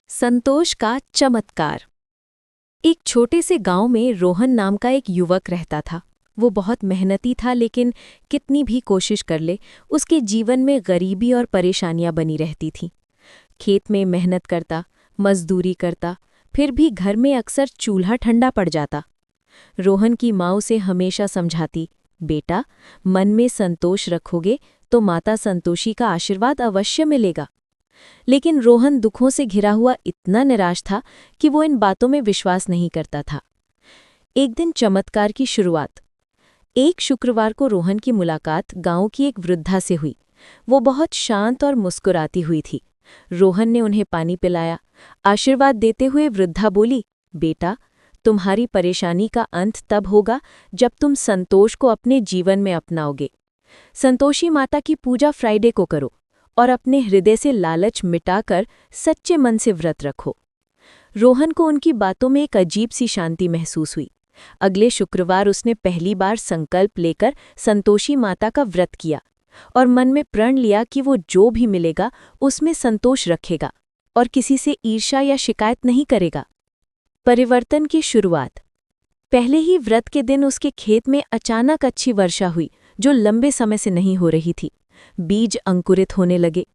संतोष का चमत्कार। एक छोटे से गांव में रोहन नाम का एक युवक रहता था। वो बहुत मेहनती था, लेकिन कितनी भी कोशिश कर ले उसके जीवन में गरीबी और परेशानियां बनी रहती थीं। खेत में मेहनत करता, मजदूरी करता, फिर भी घर में अक्सर चूल्हा ठंडा पड़ जाता। रोहन की माँ उसे हमेशा समझाती, बेटा, मन में संतोष रखोगे तो माता संतोषी का आशीर्वाद अवश्य मिलेगा। लेकिन रोहन दुखों से घिरा हुआ इतना निराश था कि वो इन बातों में विश्वास नहीं करता था। एक दिन चमत्कार की शुरुआत। एक शुक्रवार को रोहन की मुलाकात गांव की एक वृद्धा से हुई। वो बहुत शांत और मुस्कुराती हुई थी। रोहन ने उन्हें पानी पिलाया। आशीर्वाद देते हुए वृद्धा बोली, बेटा, तुम्हारी परेशानी का अंत तब होगा जब तुम संतोष को अपने जीवन में अपनाओगे। संतोषी माता की पूजा फ्राइडे को करो और अपने हृदय से लालच मिटाकर सच्चे मन से व्रत रखो। रोहन को उनकी बातों में एक अजीब सी शांति महसूस हुई। अगले शुक्रवार उसने पहली बार संकल्प लेकर संतोषी माता का व्रत किया और मन में प्रण लिया कि वो जो भी मिलेगा उसमें संतोष रखेगा और किसी से ईर्ष्या या शिकायत नहीं करेगा। परिवर्तन की शुरुआत। पहले ही व्रत के दिन उसके खेत में अचानक अच्छी वर्षा हुई, जो लंबे समय से नहीं हो रही थी। बीज अंकुरित होने लगे।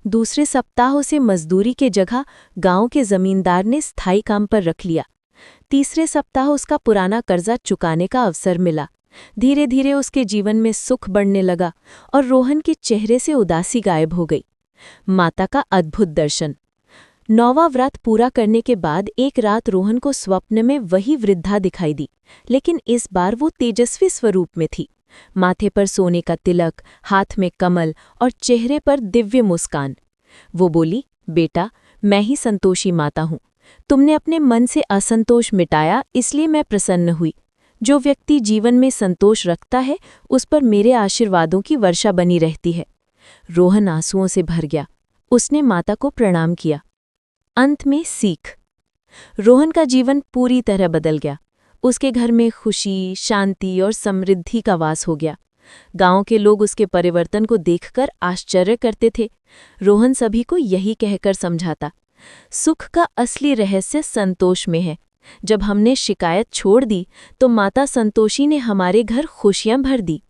दूसरे सप्ताह उसे मजदूरी के जगह गांव के जमींदार ने स्थायी काम पर रख लिया। तीसरे सप्ताह उसका पुराना कर्जा चुकाने का अवसर मिला। धीरे धीरे उसके जीवन में सुख बढ़ने लगा और रोहन के चेहरे से उदासी गायब हो गई। माता का अद्भुत दर्शन। 9वां व्रत पूरा करने के बाद एक रात रोहन को स्वप्न में वही वृद्धा दिखाई दी, लेकिन इस बार वो तेजस्वी स्वरूप में थी। माथे पर सोने का तिलक, हाथ में कमल और चेहरे पर दिव्य मुस्कान। वो बोली, बेटा, मैं ही संतोषी माता हूँ। तुमने अपने मन से असंतोष मिटाया, इसलिए मैं प्रसन्न हुई। जो व्यक्ति जीवन में संतोष रखता है उस पर मेरे आशीर्वादों की वर्षा बनी रहती है। रोहन आंसुओं से भर गया। उसने माता को प्रणाम किया। अंत में सीख। रोहन का जीवन पूरी तरह बदल गया। उसके घर में खुशी, शांति और समृद्धि का वास हो गया। गांव के लोग उसके परिवर्तन को देखकर आश्चर्य करते थे। रोहन सभी को यही कहकर समझाता, सुख का असली रहस्य संतोष में है। जब हमने शिकायत छोड़ दी तो माता संतोषी ने हमारे घर खुशियां भर दी।